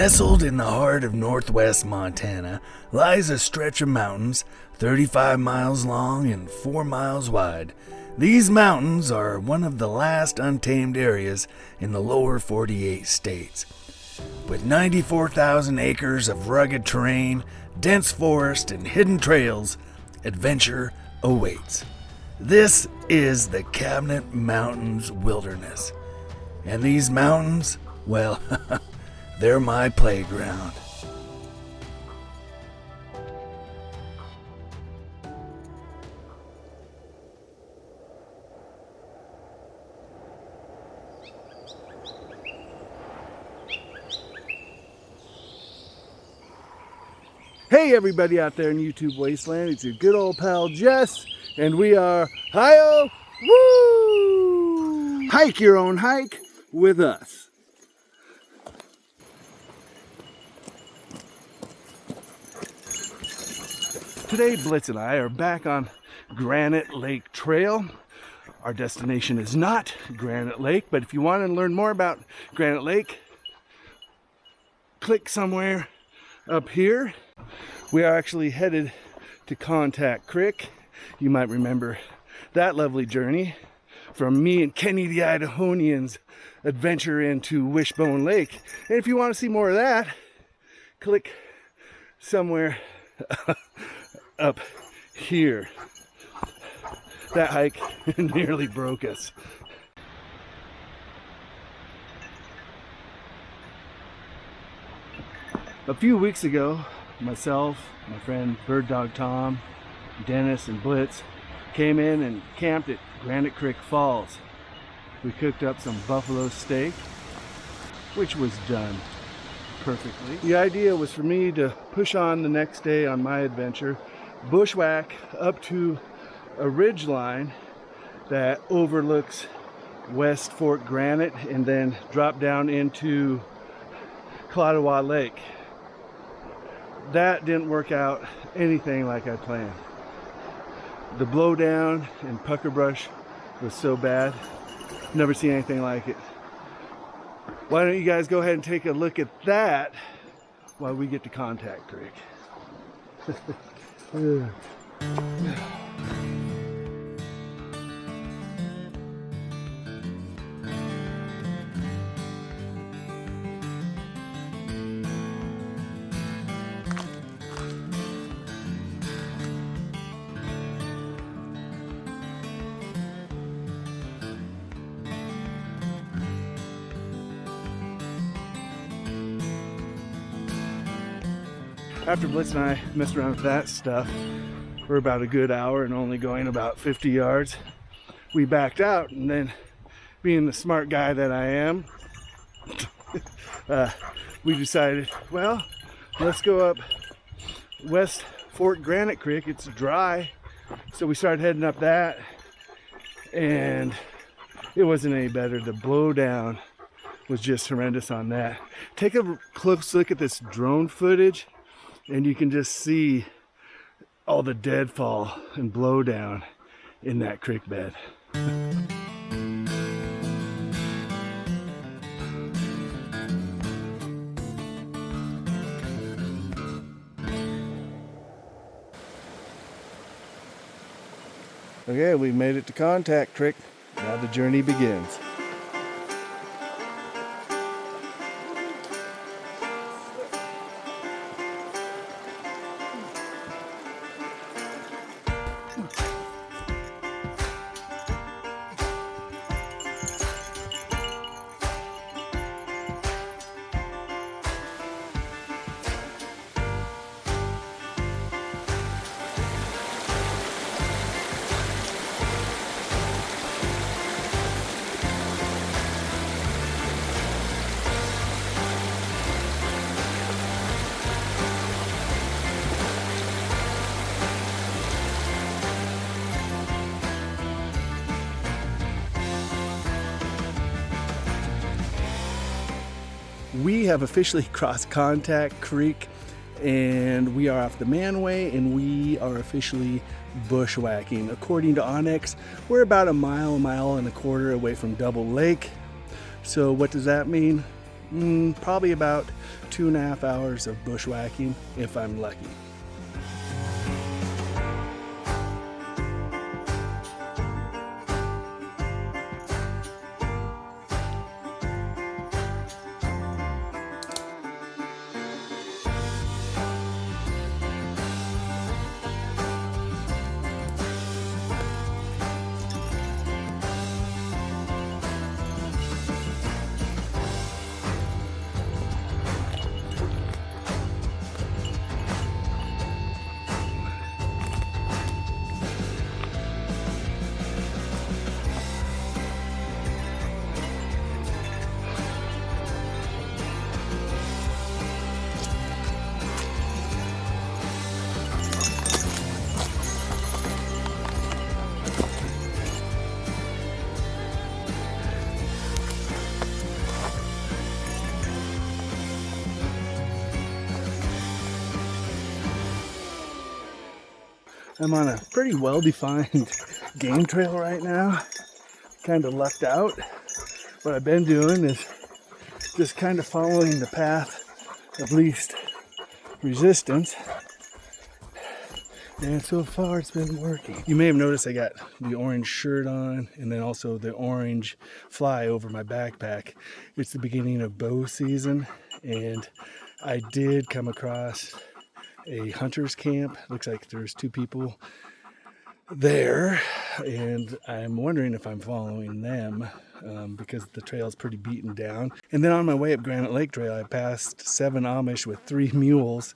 Nestled in the heart of northwest Montana lies a stretch of mountains 35 miles long and 4 miles wide. These mountains are one of the last untamed areas in the lower 48 states. With 94,000 acres of rugged terrain, dense forest, and hidden trails, adventure awaits. This is the Cabinet Mountains Wilderness. And these mountains, well, they're my playground. Hey everybody out there in YouTube Wasteland, it's your good old pal Jess, and we are HYOH-WU! Hike your own hike with us. Today Blitz and I are back on Granite Lake Trail. Our destination is not Granite Lake, but if you want to learn more about Granite Lake, click somewhere up here. We are actually headed to Contact Creek. You might remember that lovely journey from me and Kenny the Idahonian's adventure into Wishbone Lake. And if you want to see more of that, click somewhere up here. That hike nearly broke us. A few weeks ago, myself, my friend Bird Dog Tom, Dennis, and Blitz came in and camped at Granite Creek Falls. We cooked up some buffalo steak, which was done perfectly. The idea was for me to push on the next day on my adventure, bushwhack up to a ridge line that overlooks West Fork Granite and then drop down into Klatawa Lake. That didn't work out anything like I planned. The blowdown and pucker brush was so bad. Never seen anything like it. Why don't you guys go ahead and take a look at that while we get to Contact Creek. After Blitz and I messed around with that stuff for about a good hour and only going about 50 yards, we backed out, and then, being the smart guy that I am, we decided, well, let's go up West Fork Granite Creek. It's dry. So we started heading up that, and it wasn't any better. The blowdown was just horrendous on that. Take a close look at this drone footage, and you can just see all the deadfall and blowdown in that creek bed. Okay, we made it to Contact Creek. Now the journey begins. We have officially crossed Contact Creek, and we are off the manway, and we are officially bushwhacking. According to Onyx, we're about a mile and a quarter away from Double Lake. So what does that mean? Probably about 2.5 hours of bushwhacking if I'm lucky. I'm on a pretty well-defined game trail right now. Kind of lucked out. What I've been doing is just kind of following the path of least resistance. And so far it's been working. You may have noticed I got the orange shirt on and then also the orange fly over my backpack. It's the beginning of bow season and I did come across a hunter's camp. Looks like there's 2 people there and I'm wondering if I'm following them because the trail is pretty beaten down. And then on my way up Granite Lake Trail I passed 7 Amish with 3 mules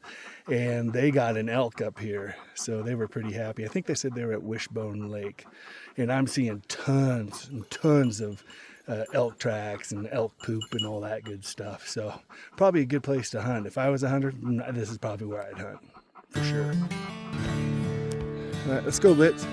and they got an elk up here, so they were pretty happy. I think they said they were at Wishbone Lake and I'm seeing tons and tons of elk tracks and elk poop and all that good stuff. So probably a good place to hunt. If I was a hunter, this is probably where I'd hunt for sure. All right, let's go, Blitz.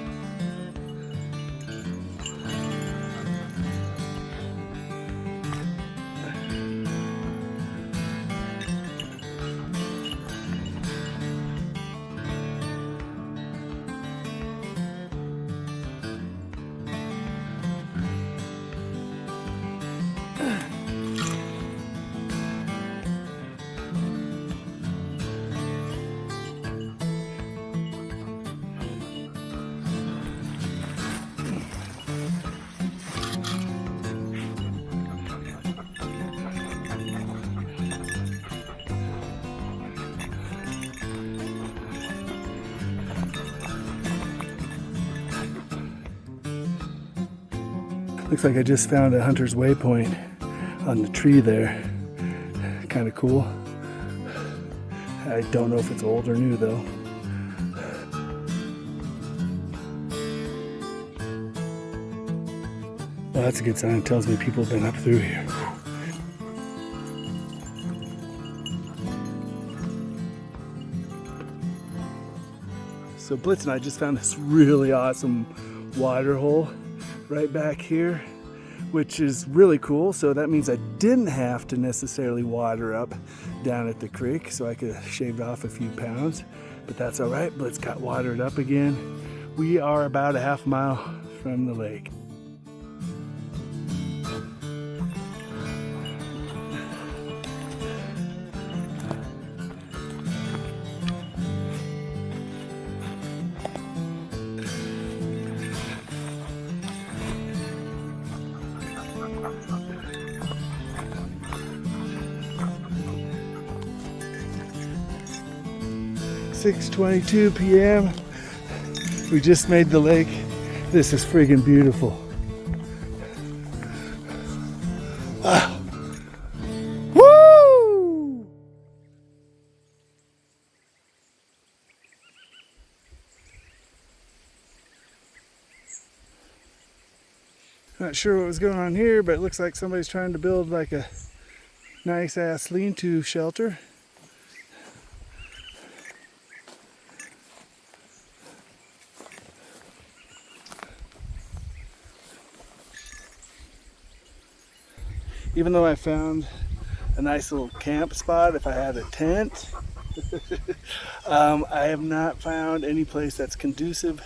Looks like I just found a hunter's waypoint on the tree there. Kind of cool. I don't know if it's old or new though. Well, that's a good sign. It tells me people have been up through here. So Blitz and I just found this really awesome water hole right back here, which is really cool. So that means I didn't have to necessarily water up down at the creek, so I could have shaved off a few pounds, but that's all right. Blitz got watered up again. We are about a half mile from the lake. "6:22 p.m. We just made the lake. This is friggin' beautiful. Wow. Woo! Not sure what was going on here, but it looks like somebody's trying to build like a nice ass lean-to shelter. Even though I found a nice little camp spot if I had a tent, I have not found any place that's conducive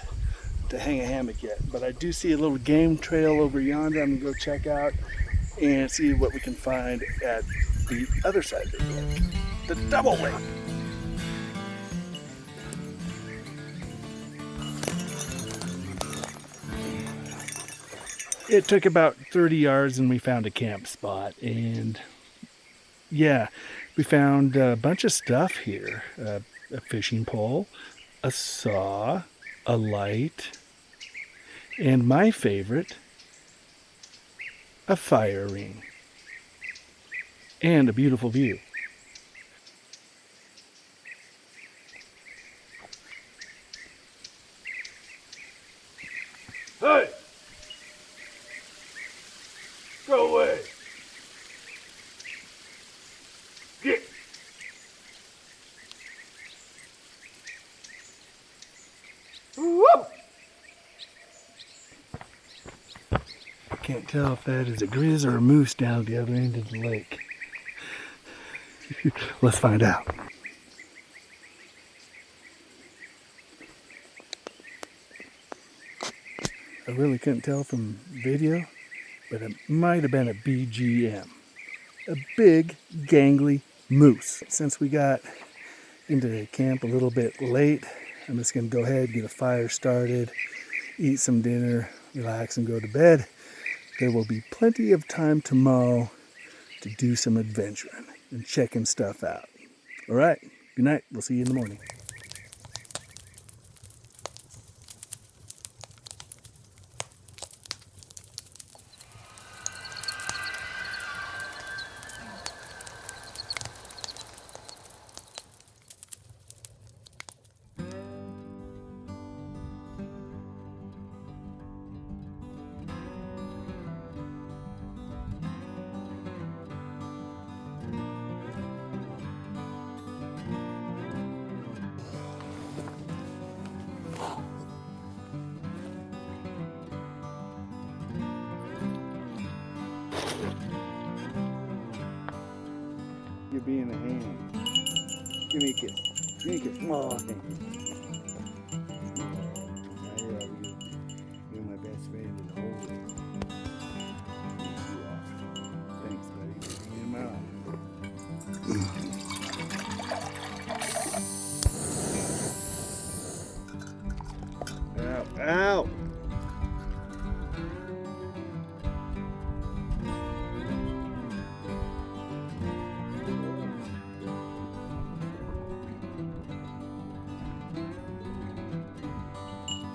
to hang a hammock yet. But I do see a little game trail over yonder I'm gonna go check out and see what we can find at the other side of the lake, the double lake. It took about 30 yards and we found a camp spot, and yeah, we found a bunch of stuff here. A fishing pole, a saw, a light, and my favorite, a fire ring, and a beautiful view. Hey! Go away! Get! Whoop! Can't tell if that is a grizz or a moose down at the other end of the lake. Let's find out. I really couldn't tell from video, but it might have been a BGM. A big, gangly moose. Since we got into the camp a little bit late, I'm just going to go ahead, get a fire started, eat some dinner, relax, and go to bed. There will be plenty of time tomorrow to do some adventuring and checking stuff out. All right, good night. We'll see you in the morning. You're being a hand. Give me a kiss. Give me a kiss. Oh, thank you. You're my best friend in the whole world. You are. Thanks, buddy. Get him out. Ow. Ow.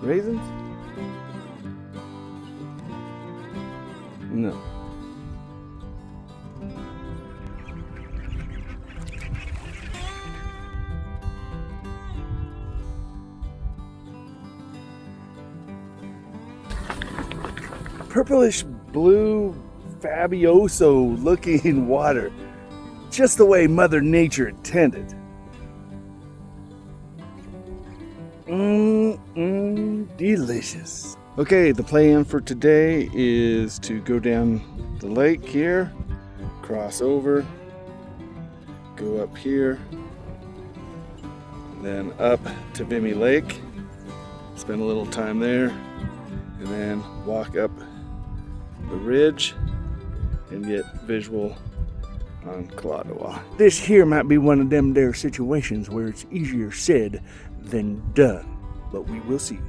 Raisins? No. Purplish blue Fabuloso looking water. Just the way Mother Nature intended. Delicious. Okay, the plan for today is to go down the lake here, cross over, go up here, then up to Vimy Lake, spend a little time there, and then walk up the ridge and get visual on Klatawa. This here might be one of them there situations where it's easier said than done, but we will see.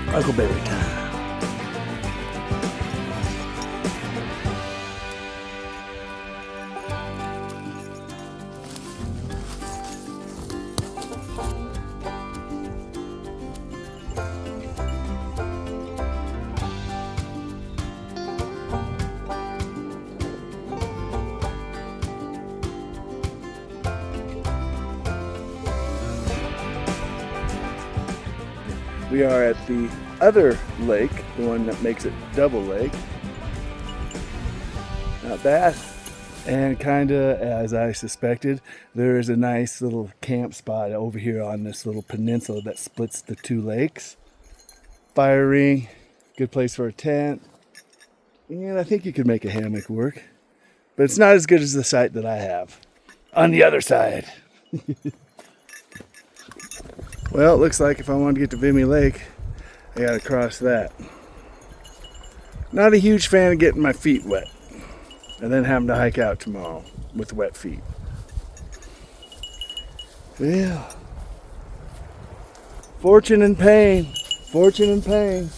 Huckleberry time. We are at the other lake, the one that makes it double lake. Not bad. And kind of as I suspected, there is a nice little camp spot over here on this little peninsula that splits the two lakes. Fire ring, good place for a tent. And I think you could make a hammock work. But it's not as good as the site that I have on the other side. Well, it looks like if I want to get to Vimy Lake, I gotta cross that. Not a huge fan of getting my feet wet and then having to hike out tomorrow with wet feet. Well, fortune and pain, fortune and pain.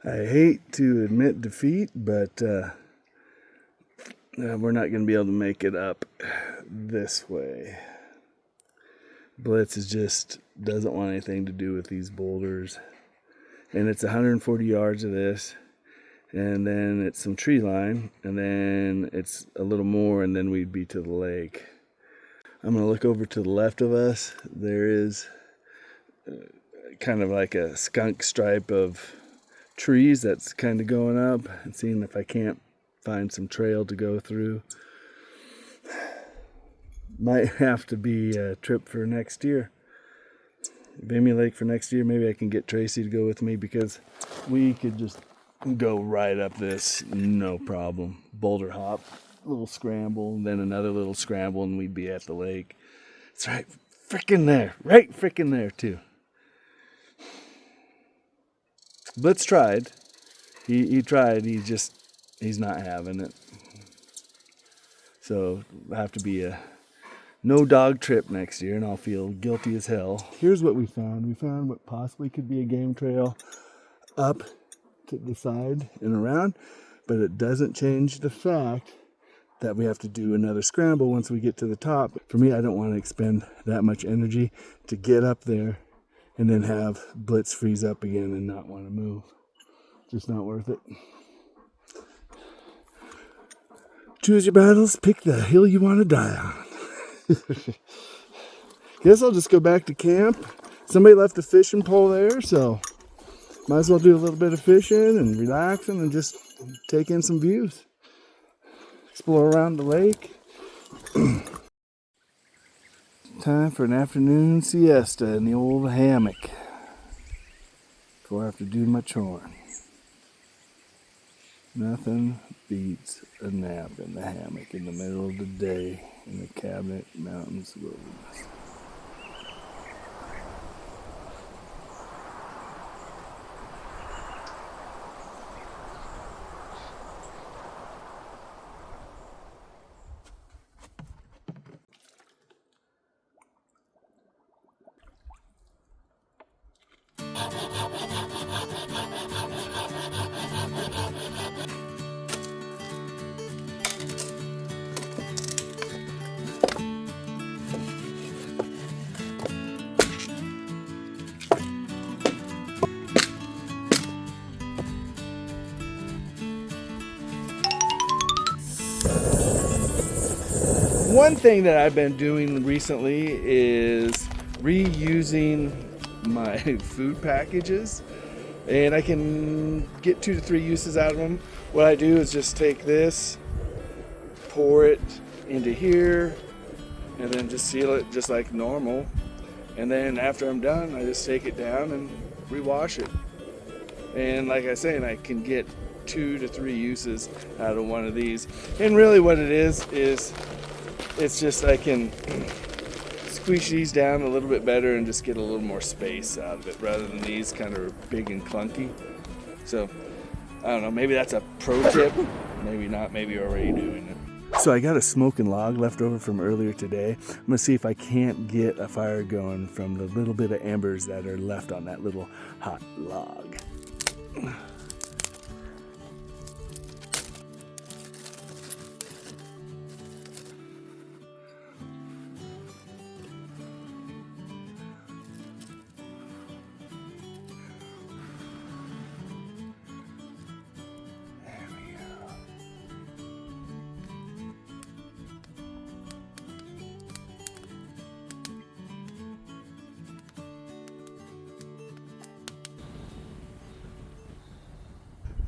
I hate to admit defeat, but we're not going to be able to make it up this way. Blitz just doesn't want anything to do with these boulders. And it's 140 yards of this, and then it's some tree line, and then it's a little more, and then we'd be to the lake. I'm going to look over to the left of us. There is kind of like a skunk stripe of trees that's kind of going up, and seeing if I can't find some trail to go through. Might have to be a trip for next year. Vimy Lake for next year. Maybe I can get Tracy to go with me, because we could just go right up this, no problem. Boulder hop, little scramble, then another little scramble, and we'd be at the lake. It's right frickin' there. Right frickin' there, too. Blitz tried. He tried. He's not having it. So it'll have to be a no dog trip next year, and I'll feel guilty as hell. Here's what we found. We found what possibly could be a game trail up to the side and around, but it doesn't change the fact that we have to do another scramble once we get to the top. For me, I don't want to expend that much energy to get up there and then have Blitz freeze up again and not want to move. Just not worth it. Choose your battles, pick the hill you want to die on. Guess I'll just go back to camp. Somebody left a fishing pole there, so might as well do a little bit of fishing and relaxing and just take in some views. Explore around the lake. Time for an afternoon siesta in the old hammock before I have to do my choring. Nothing beats a nap in the hammock in the middle of the day in the Cabinet Mountains wilderness. One thing that I've been doing recently is reusing my food packages, and I can get 2 to 3 uses out of them. What I do is just take this, pour it into here, and then just seal it just like normal. And then after I'm done, I just take it down and rewash it. And like I say, I can get 2 to 3 uses out of one of these. And really what it is it's just I can squeeze these down a little bit better and just get a little more space out of it rather than these kind of big and clunky. So I don't know, maybe that's a pro tip, maybe not, maybe you're already doing it. So I got a smoking log left over from earlier today. I'm gonna see if I can't get a fire going from the little bit of embers that are left on that little hot log.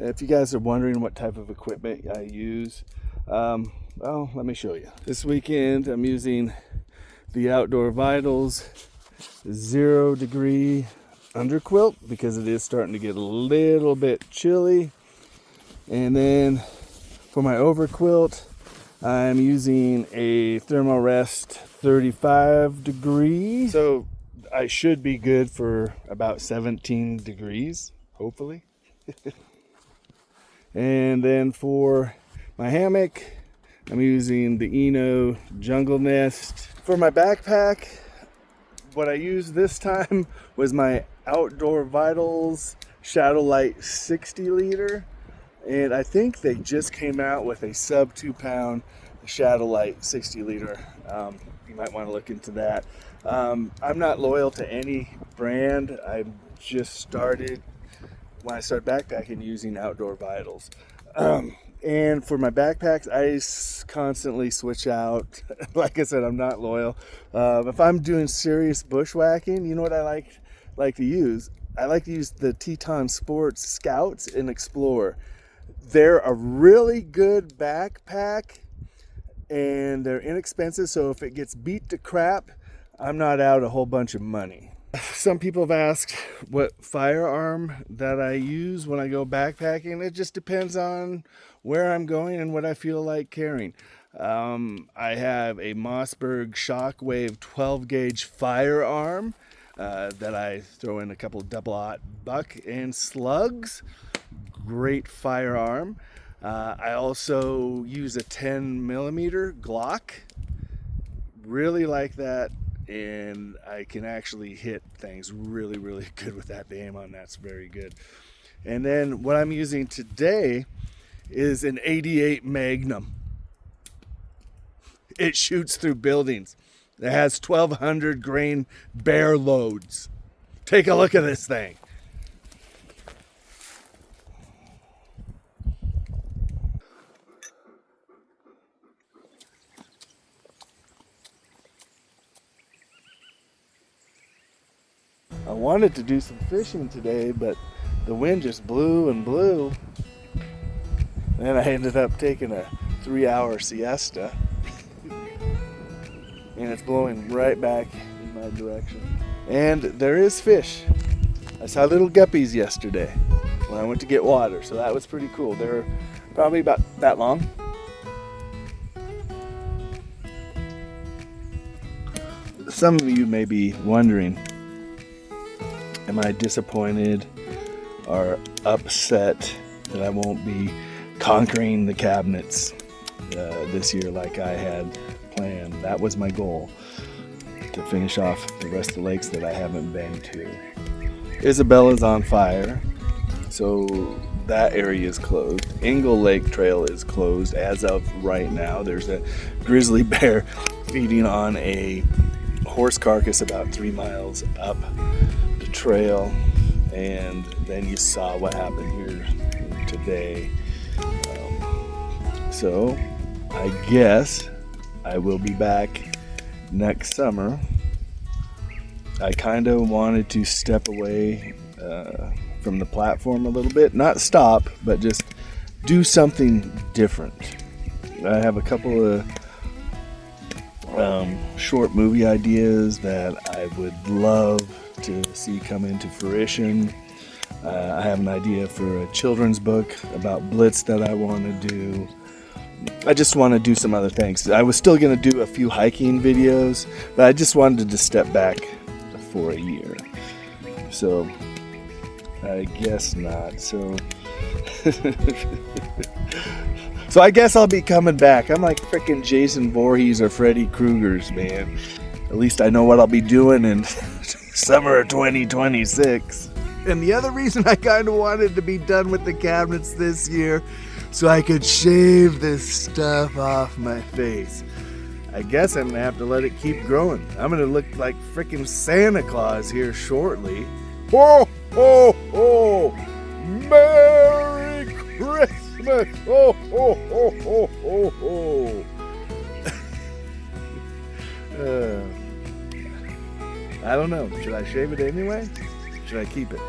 If you guys are wondering what type of equipment I use, well, let me show you. This weekend I'm using the Outdoor Vitals 0 degree underquilt because it is starting to get a little bit chilly. And then for my overquilt, I'm using a Thermarest 35 degree. So I should be good for about 17 degrees, hopefully. And then for my hammock, I'm using the Eno Jungle Nest. For my backpack, what I used this time was my Outdoor Vitals Shadow Light 60 liter. And I think they just came out with a sub 2 pound Shadow Light 60 liter. You might want to look into that. I'm not loyal to any brand. I just started when I started backpacking using Outdoor Vitals. And for my backpacks, I constantly switch out. Like I said, I'm not loyal. If I'm doing serious bushwhacking, you know what I like to use? I like to use the Teton Sports Scouts and Explorer. They're a really good backpack and they're inexpensive, so if it gets beat to crap, I'm not out a whole bunch of money. Some people have asked what firearm that I use when I go backpacking. It just depends on where I'm going and what I feel like carrying. I have a Mossberg Shockwave 12 gauge firearm that I throw in a couple of double-aught buck and slugs. Great firearm. I also use a 10 millimeter Glock. Really like that. And I can actually hit things really, really good with that. The aim on that's very good. And then what I'm using today is an 88 Magnum. It shoots through buildings. It has 1,200 grain bear loads. Take a look at this thing. I wanted to do some fishing today, but the wind just blew and blew. And I ended up taking a 3-hour siesta. And it's blowing right back in my direction. And there is fish. I saw little guppies yesterday when I went to get water, so that was pretty cool. They're probably about that long. Some of you may be wondering, am I disappointed or upset that I won't be conquering the cabinets this year like I had planned? That was my goal, to finish off the rest of the lakes that I haven't been to. Isabella's on fire, so that area is closed. Ingle Lake Trail is closed as of right now. There's a grizzly bear feeding on a horse carcass about 3 miles up the trail, and then you saw what happened here today. So I guess I will be back next summer. I kind of wanted to step away from the platform a little bit, not stop, but just do something different. I have a couple of short movie ideas that I would love to see come into fruition. I have an idea for a children's book about Blitz that I want to do. I just want to do some other things. I was still going to do a few hiking videos, but I just wanted to step back for a year. So I guess not. So so I guess I'll be coming back. I'm like freaking Jason Voorhees or Freddy Krueger's, man. At least I know what I'll be doing in summer of 2026. And the other reason I kind of wanted to be done with the cabinets this year, so I could shave this stuff off my face. I guess I'm gonna have to let it keep growing. I'm gonna look like freaking Santa Claus here shortly. Ho, ho, ho! Merry Christmas! Ho, ho, ho, ho, ho, ho! I don't know. Should I shave it anyway? Should I keep it?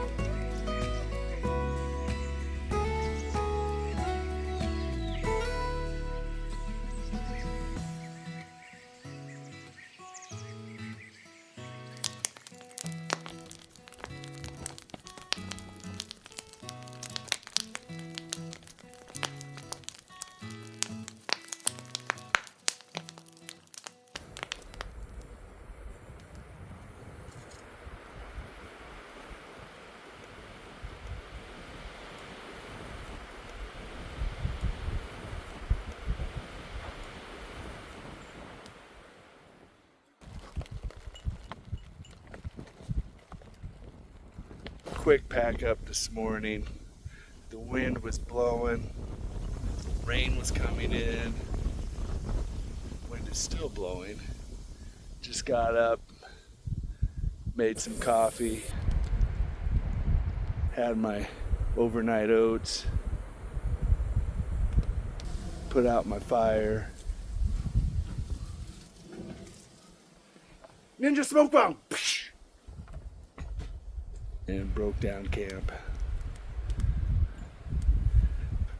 Quick pack up this morning. The wind was blowing, rain was coming in, wind is still blowing. Just got up, made some coffee, had my overnight oats, put out my fire. Ninja smoke bomb! And broke down camp.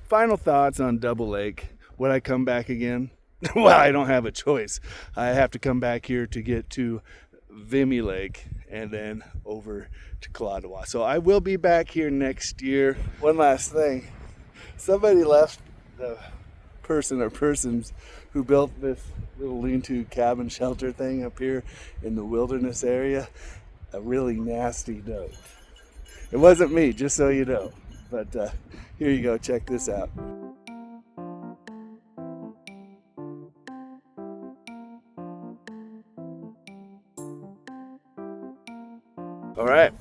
Final thoughts on Double Lake. Would I come back again? Well, I don't have a choice. I have to come back here to get to Vimy Lake and then over to Klatawa. So I will be back here next year. One last thing. Somebody left the person or persons who built this little lean-to cabin shelter thing up here in the wilderness area a really nasty note. It wasn't me, just so you know. But here you go, check this out. All right,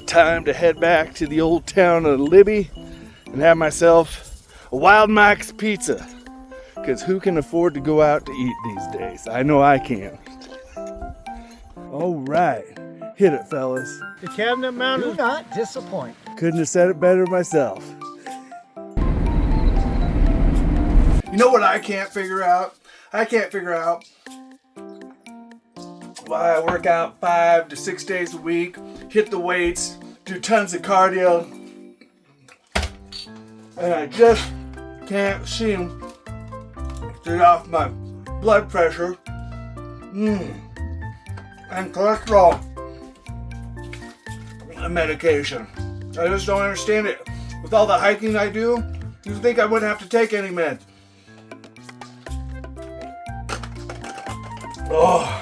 time to head back to the old town of Libby and have myself a Wild Mike's pizza. Because who can afford to go out to eat these days? I know I can. All right, hit it, fellas. The cabinet mount do not disappoint. Couldn't have said it better myself. You know what I can't figure out? I can't figure out why I work out 5 to 6 days a week, hit the weights, do tons of cardio, and I just can't seem to get off my blood pressure and cholesterol medication. I just don't understand it. With all the hiking I do, you'd think I wouldn't have to take any meds. Oh.